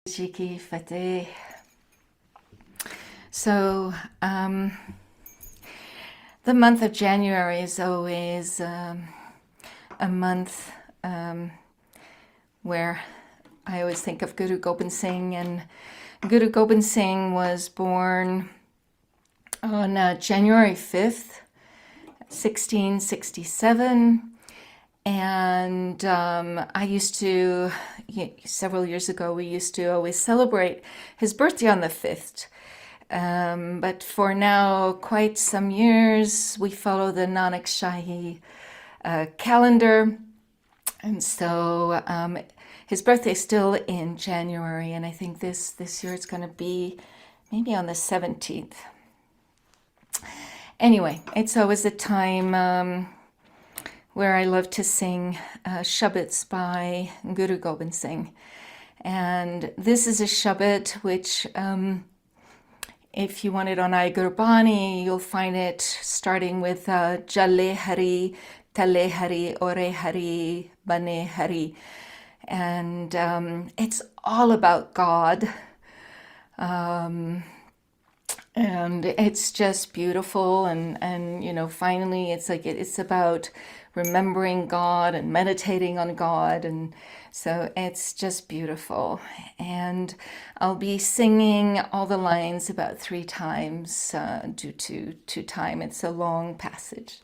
Jiki Fateh. So, the month of January is always a month where I always think of Guru Gobind Singh, and Guru Gobind Singh was born on January 5th, 1667. And I used to, several years ago, we used to always celebrate his birthday on the 5th. But for now, quite some years, we follow the Nanak Shahi calendar. And so his birthday is still in January. And I think this year it's going to be maybe on the 17th. Anyway, it's always a time where I love to sing Shabads by Guru Gobind Singh. And this is a Shabad which, if you want it on Ai Gurbani, you'll find it starting with Jale Hari, Tale Hari, Ore Hari, Bane Hari. And it's all about God. And it's just beautiful, and finally it's about remembering God and meditating on God, and so it's just beautiful. And I'll be singing all the lines about 3 times due to time. It's a long passage.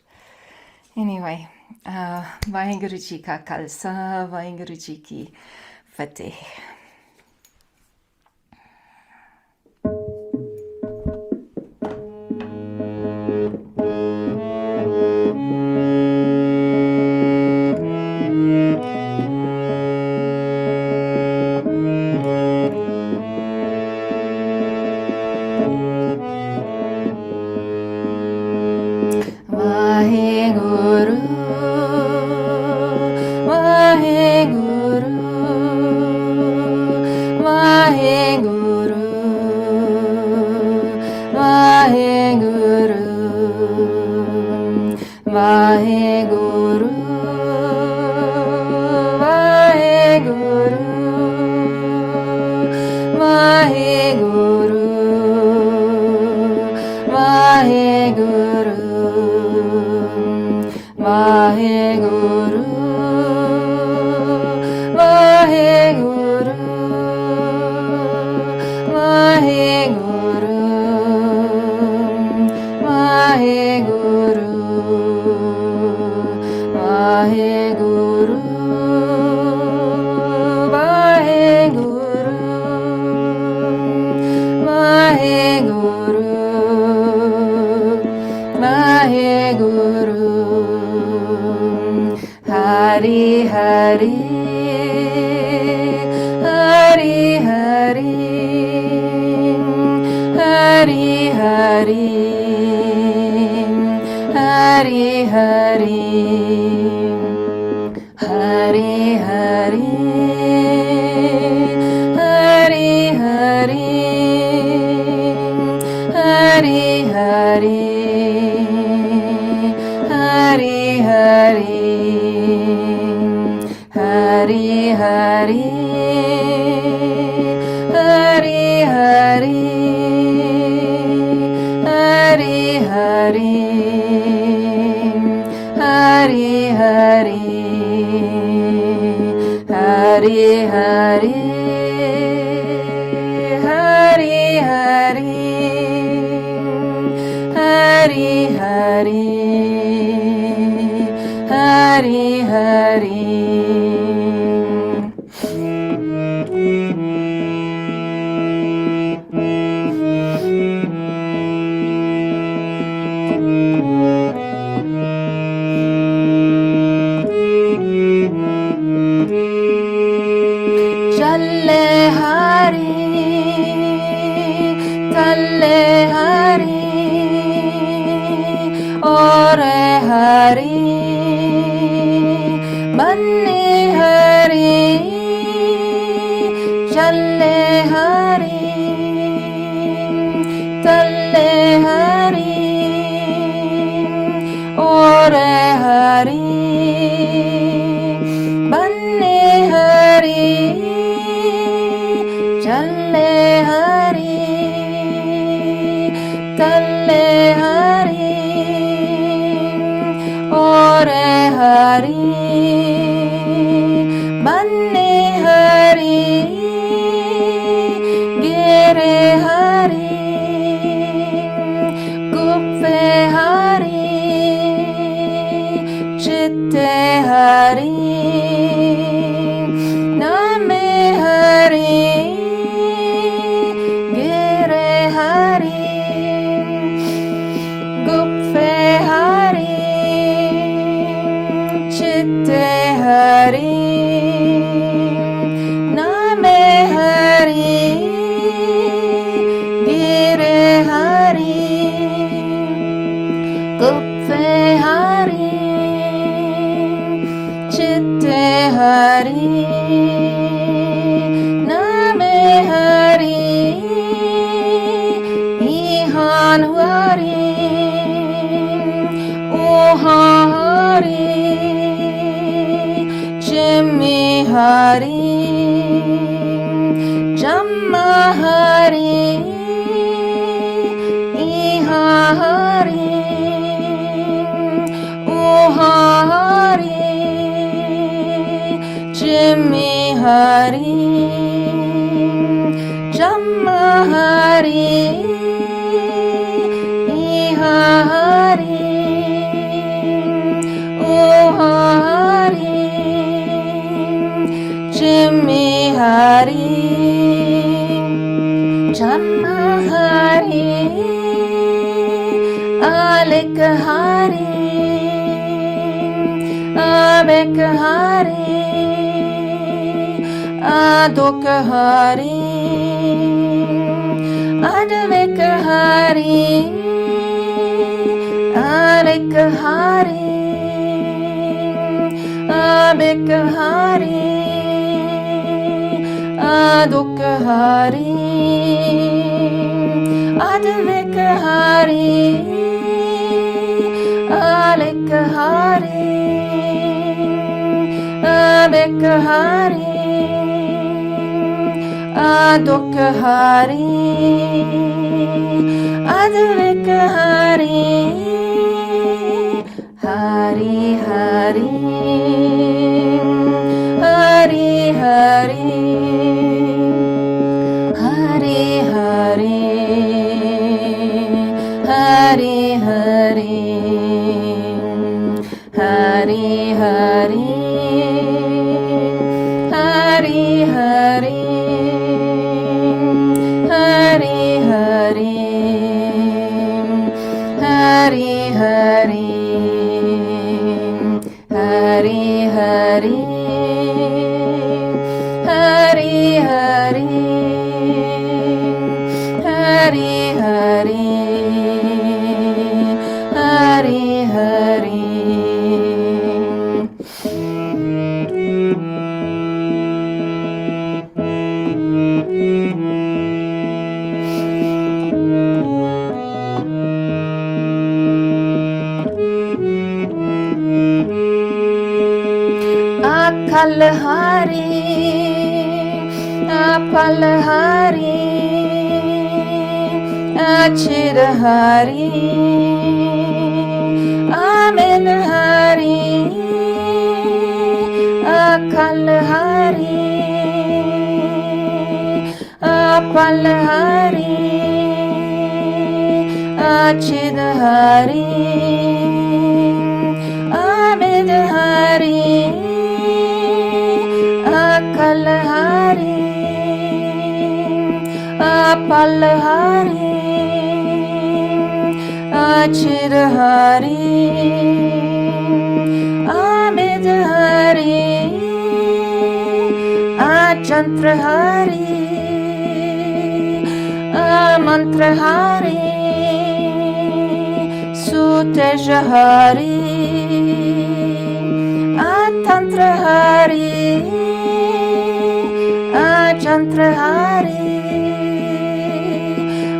Anyway, Vaheguru Ji Ka Khalsa, Vaheguru Ji Ki Fateh. Hari, Banne Hari, Gire Hari, Gupve Hari, Chitte Hari, Name Hari, Gire Hari, Gupve Hari, Chitte Hari, Name Hari, Gire Hari, Gupve Hari, Chitte Hari, Name Hari, Ihan Hari, Oha Hari, Jimmy Hari, Jamma Hari, Iha Hari, Oha Hari, Jimmy Hari, Jamma Hari, Iha Hari, Oha Hari, Jimmy Hari, Jamma Hari, Alik Hari, Abek Hari, Adok Hari, Advek Hari, Alik Hari, Abek Hari, Adok Hari, Advek Hari, Alik Hari, Abek Hari, Adok Hari, Advek Hari, Hari Hari, Hari Hari, Hari Hari, Hari Hari, Hari Hari, Hari Hari, Hari Hari, Hari Hari, Hari Hari, Hari Hari, Hari Hari, Hari Hari. Akal Hari, Apal Hari, Achir Hari, Amen Hari, Akal Hari, Apal Hari, Achir Hari, Amen Hari, Akal Hari, Apal Hari, Achir Hari, Amen Hari, Achantra Hari, Amantra Hari, Suteja Hari, Atantra Hari, Achantra Hari,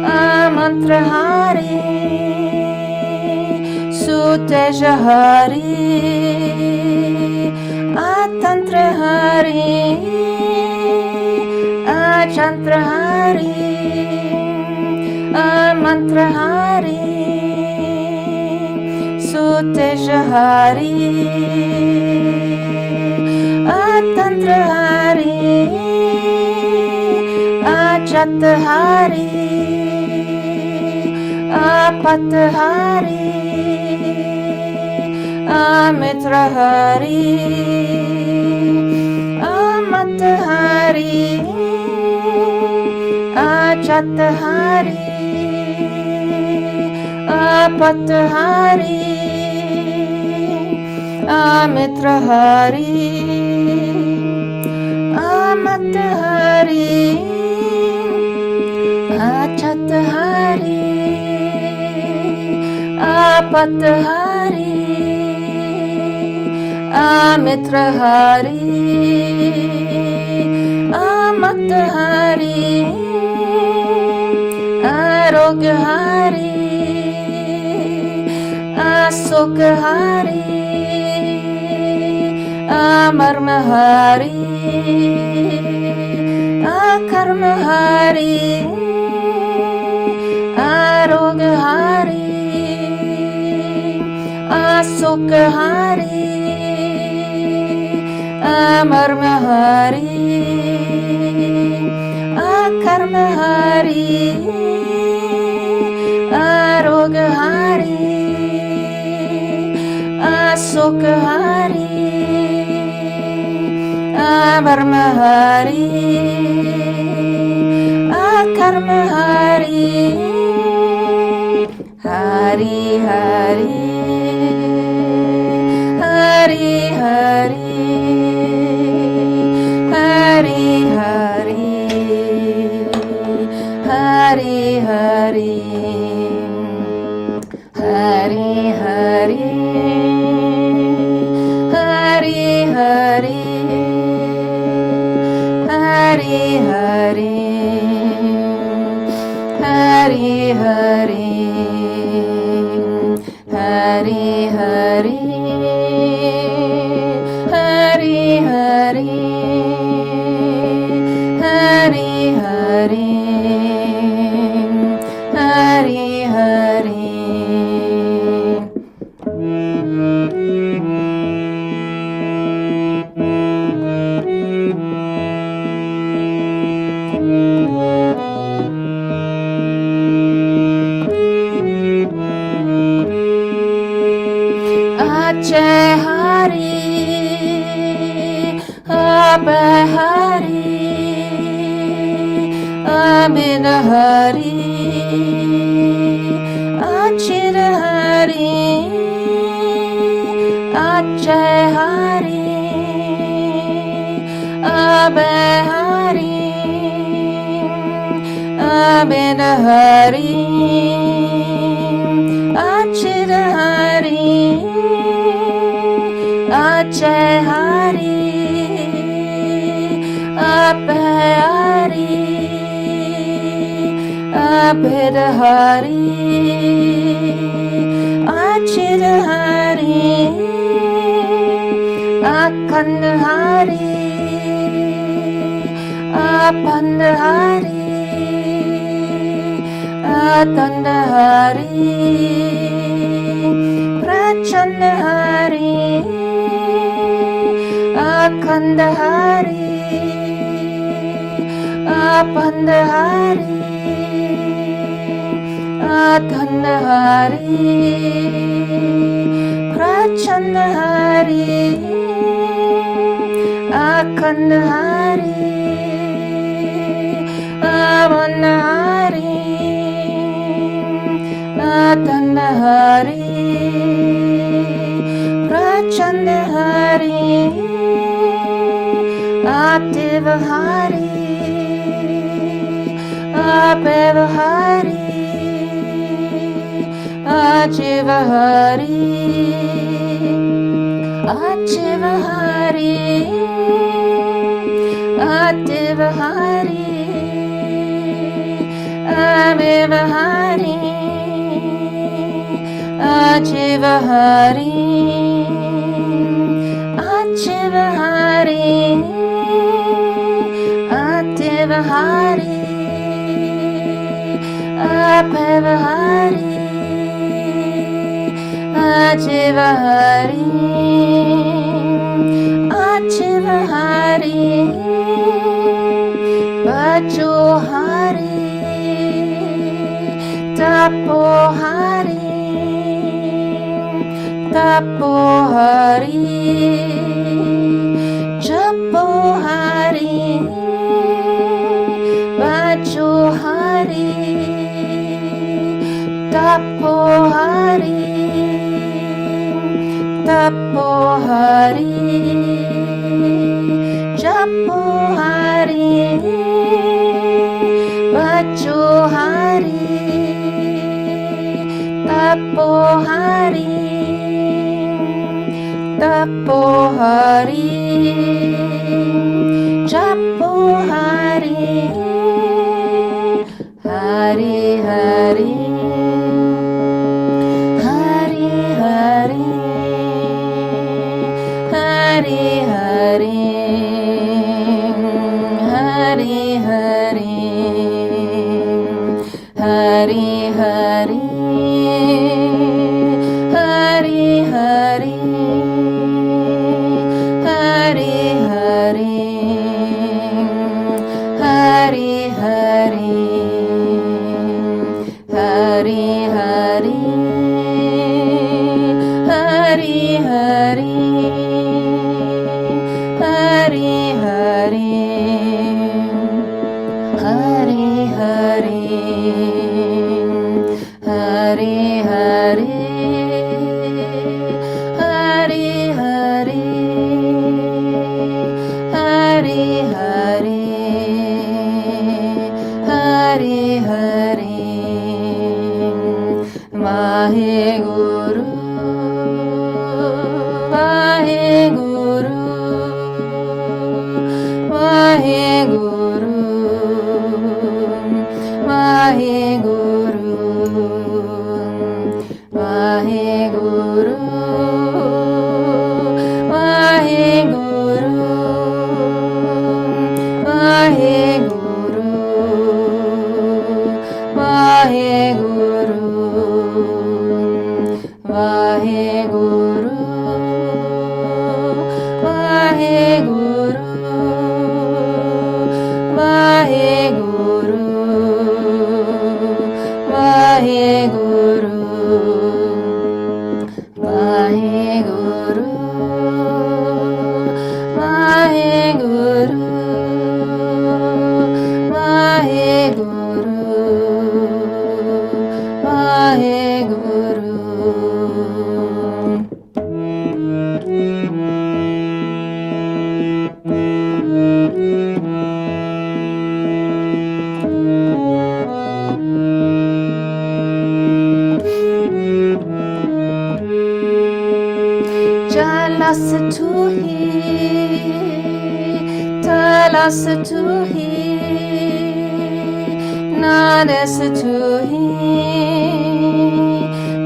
Amantra Hari, Suteja Hari, Atantra Hari, Achantra Hari, Amantra Hari, Uteshahari, Atantrahari, Achatahari, Apatahari, Amitrahari, Amatahari, Achatahari, Apatahari, Amitrahari, Amatahari, Achatahari, Apatahari, Amitrahari, Amatahari, Arogyahari, Asokahari, Amarmahari, Akarmahari, Arogyahari, Asokahari, Amarmahari, Akarmahari, Arogyahari, Asokahari, Amarmahari, Akarmahari, Hari Hari, Hari Hari, Hari Hari, Hari Hari, Hari Hari, Hari Hari, Hari Hari, Hari Hari, Hari Hari, Hari Hari, Hari Hari, Hari Hari. Achehari, Abehari, Abinahari, Achirahari, Achehari, Abehari, Abinahari, Achirahari, Achehari, Abehari, Abidahari, Achirahari, Akandahari, Apandahari, Atandahari, Prachandahari, Akandahari, Apandahari, Atandahari, Prachandahari, Akandahari, Amanahari, Atandahari, Prachandahari, Ativahari, Apevahari, Achivahari, Achivahari, Ativahari, Amevahari, Achivahari, Achivahari, Ativahari, Apevahari, Achivahari, Achivahari, Vachohari, Tapohari, Tapohari, Japohari, Vachohari, Tapohari, Tapohari, Japohari, Vachohari, Tapohari, Tapohari, Japohari, Hari Hari, Hari Hari, Hari Hari, Hari Hari, Hari Hari, Hari Hari, Hari Hari, Hari Hari, Hari Hari, Hari Hari, Hari Hari, Hari Hari, Hari Hari, Hari Hari, Hari Hari, Hari Hari, Vaheguru, Vaheguru, Vaheguru, Vaheguru, Vaheguru, Vaheguru, Vaheguru, Vaheguru, Vaheguru, Vaheguru, Vaheguru, Vaheguru, Vaheguru, Vaheguru, Vaheguru, Vaheguru. Jalas tu hi, talas tu hi, nadas tu hi,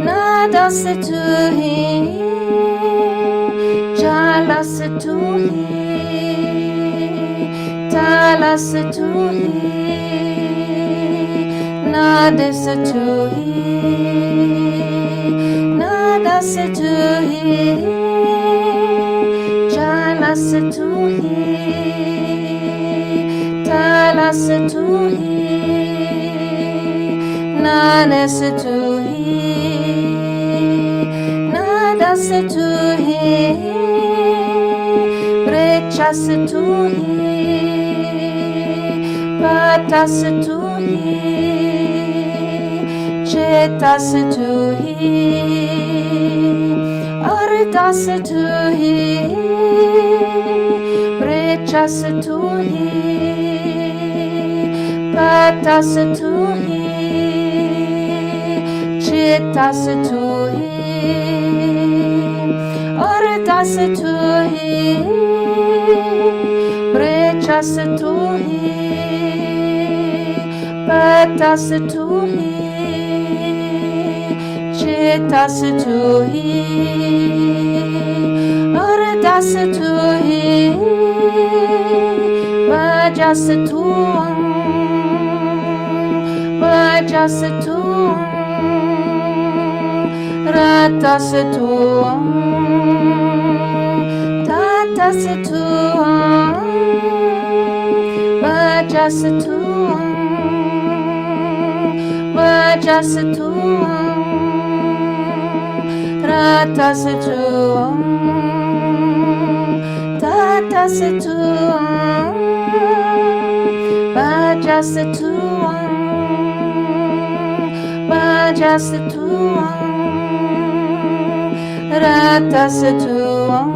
nadas tu hi, jalas tu hi, talas tu hi, nadas tu hi, nadas tu hi, jalas tu hi, talas tu hi, nadas tu hi, nadas tu hi, brechas tu hi, patas tu hi, chetas tu hi, ardas tu hi, brechas tu hi, patas tu hi, chetas tu hi, ardas tu hi, brechas tu hi, patas tu hi, chetas tu hi, ardas tu hi, vajas tuam, vajas tuam, Ratase tuam, tatase tuam, bajase tuam, bajase tuam, ratase tuam, tatase tuam, bajase tuam, bajase tuam. Ratase tuam,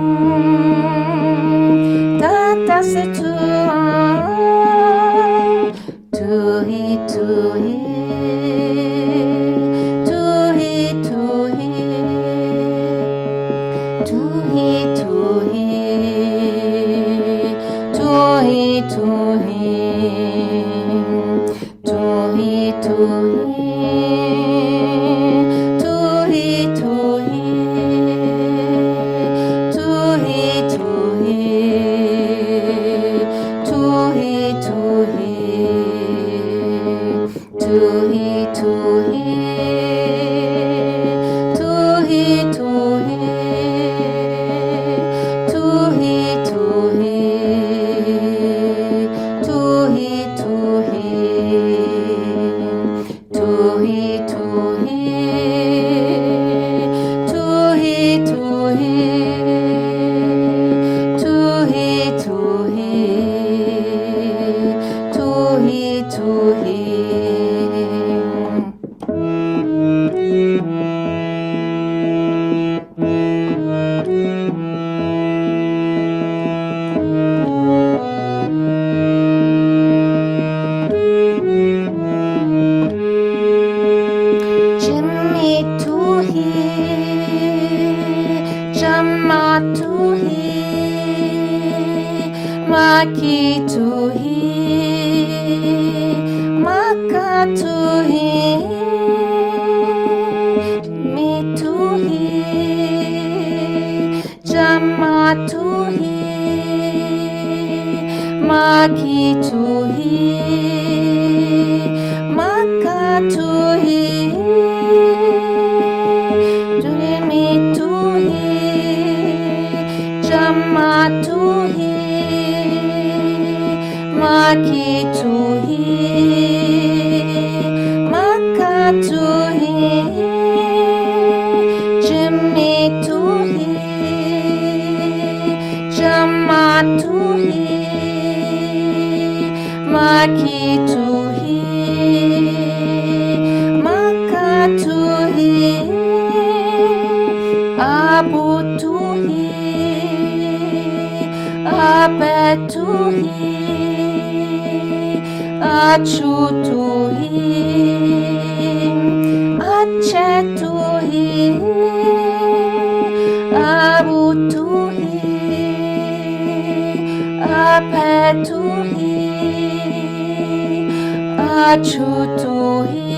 tatase tuam, tuhi tuhi, tuhi tuhi, tuhi tuhi, tuhi tuhi, tuhi tuhi. Maki tuhi, maka tuhi, mi tuhi, jama tuhi, maki tuhi, maka tuhi, mi tuhi, jama tuhi. Maki tuhi, maka tuhi, Jimmy tuhi, Jama tuhi, Maki tuhi, maka tuhi, Abu tuhi, Abe tuhi. Achu tuhi, ache tuhi, abu tuhi, ape tuhi, achu tuhi,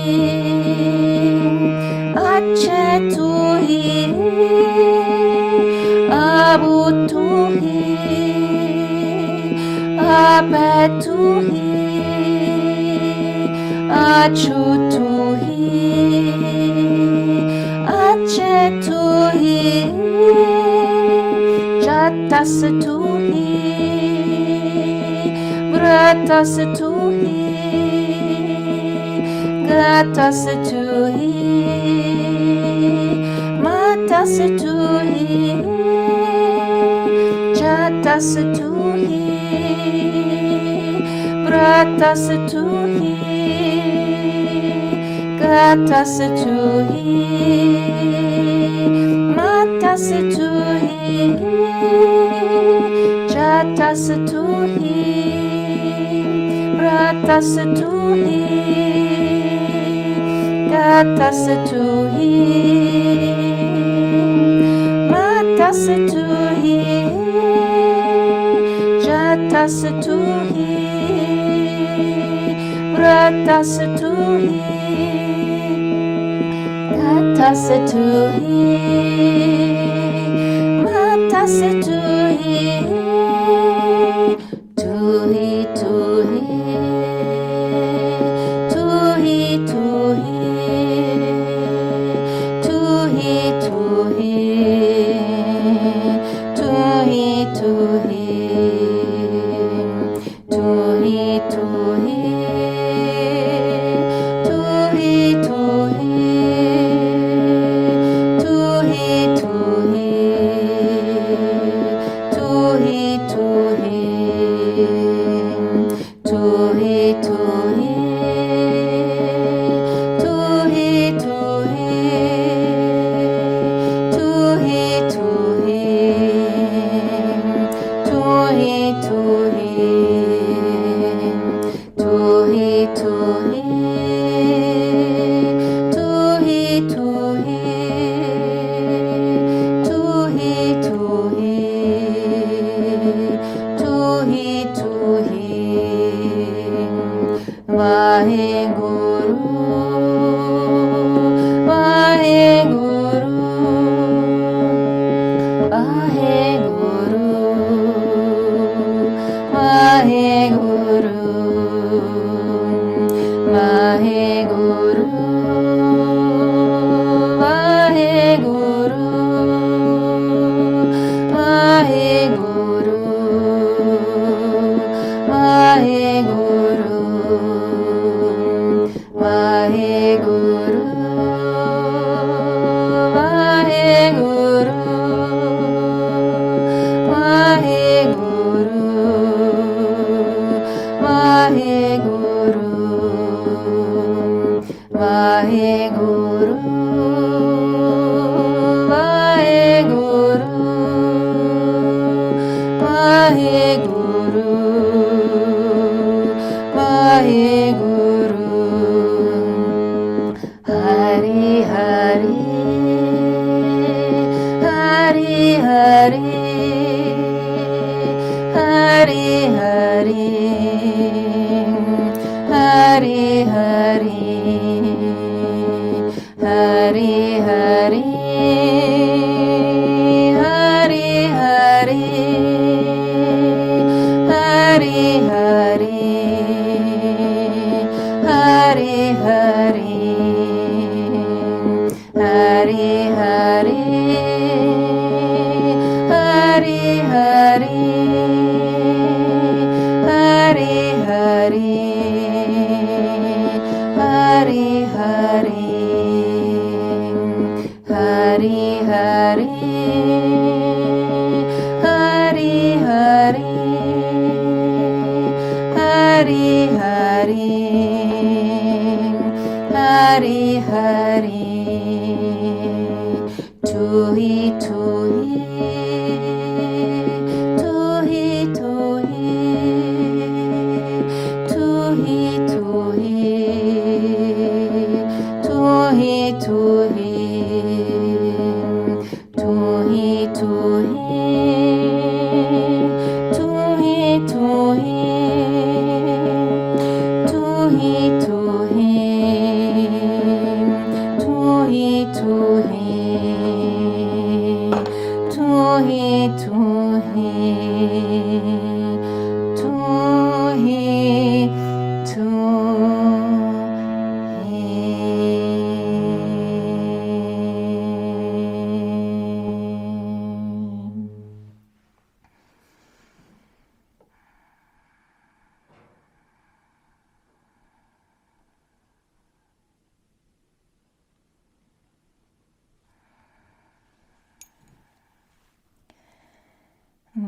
ache tuhi, abu tuhi, ape tuhi. Achu tuhi, ache tuhi, jatas tuhi, bratas tuhi, gatas tuhi, matas tuhi, jatas tuhi, bratas tuhi. Gatas tuhi, matas tuhi, jatas tuhi, bratas tuhi, gatas tuhi, matas tuhi, jatas tuhi, bratas tuhi. Gatas tuhi, matas tuhi, tuhi tuhi, tuhi tuhi, tuhi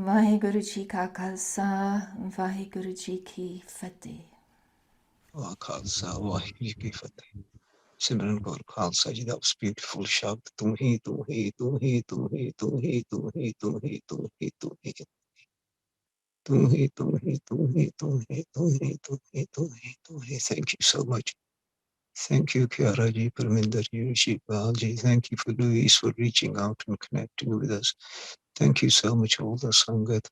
Waheguru ji ਕਾ ਖਾਲਸਾ ਵਾਹਿਗੁਰੂ ਜੀ ਕੀ ਫਤਿਹ ਖਾਲਸਾ ਵਾਹਿਗੁਰੂ ਜੀ ਕੀ ਫਤਿਹ। ਸਿਮਰਨ ਕੌਰ ਖਾਲਸਾ ਜੀ, that was beautiful ਸ਼ਬਦ। ਤੂੰ ਹੀ ਤੂੰ ਹੀ ਤੂੰ ਹੀ ਤੂੰ ਹੀ ਤੂੰ ਹੀ ਤੂੰ ਹੀ ਤੂੰ ਹੀ ਤੂੰ ਹੀ ਤੂੰ ਹੀ ਤੂੰ ਹੀ ਤੂੰ ਹੀ ਤੂੰ ਹੀ ਤੂੰ ਹੀ ਤੂੰ ਹੀ ਤੂੰ ਹੀ ਤੂੰ ਹੀ ਤੂੰ ਹੀ Thank you so much. Thank you, Kiara ji, Parminder ji, Shipal ji. Thank you for Louise for reaching out and connecting with us. Thank you so much, all the Sangat.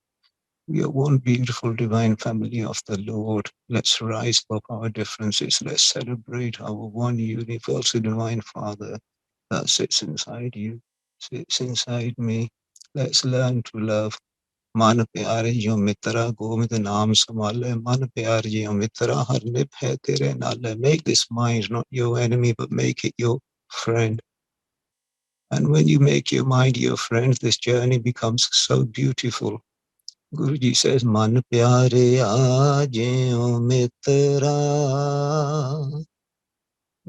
We are one beautiful divine family of the Lord. Let's rise above our differences. Let's celebrate our one universal divine Father that sits inside you, sits inside me. Let's learn to love. मन प्यारे जो मित्रा गोविंद नाम संभाले मन प्यारे जो मित्रा हर निभ है तेरे नाले. Make this mind not your enemy but make it your friend. And when you make your mind your friend, this journey becomes so beautiful. Guruji says, Man pyare aaje mitra,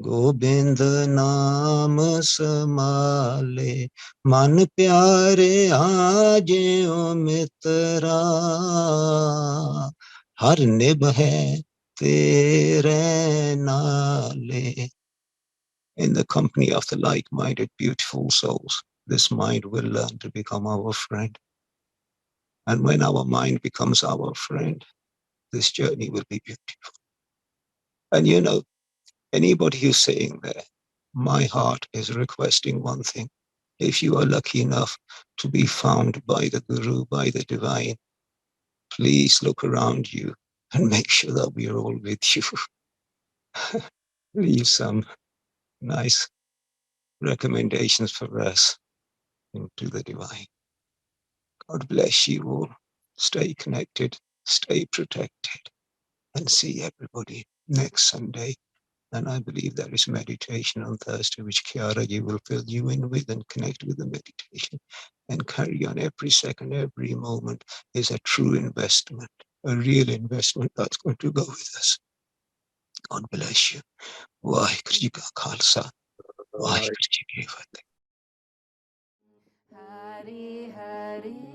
Gobind naam samale. Man pyare aaje mitra, har nib hai tere naale. In the company of the like-minded beautiful souls, this mind will learn to become our friend. And when our mind becomes our friend, this journey will be beautiful. And you know, anybody who's saying there, my heart is requesting one thing. If you are lucky enough to be found by the Guru, by the divine, please look around you and make sure that we are all with you. Leave some nice recommendations for us into the divine. God bless you all. Stay connected, stay protected, and see everybody next Sunday. And I believe there is meditation on Thursday, which Kiara ji will fill you in with and connect with the meditation and carry on. Every second, every moment is a true investment, a real investment that's going to go with us. God bless you. Waheguru Ji Ka Khalsa, Waheguru Ji Ki Fateh. Hari Hari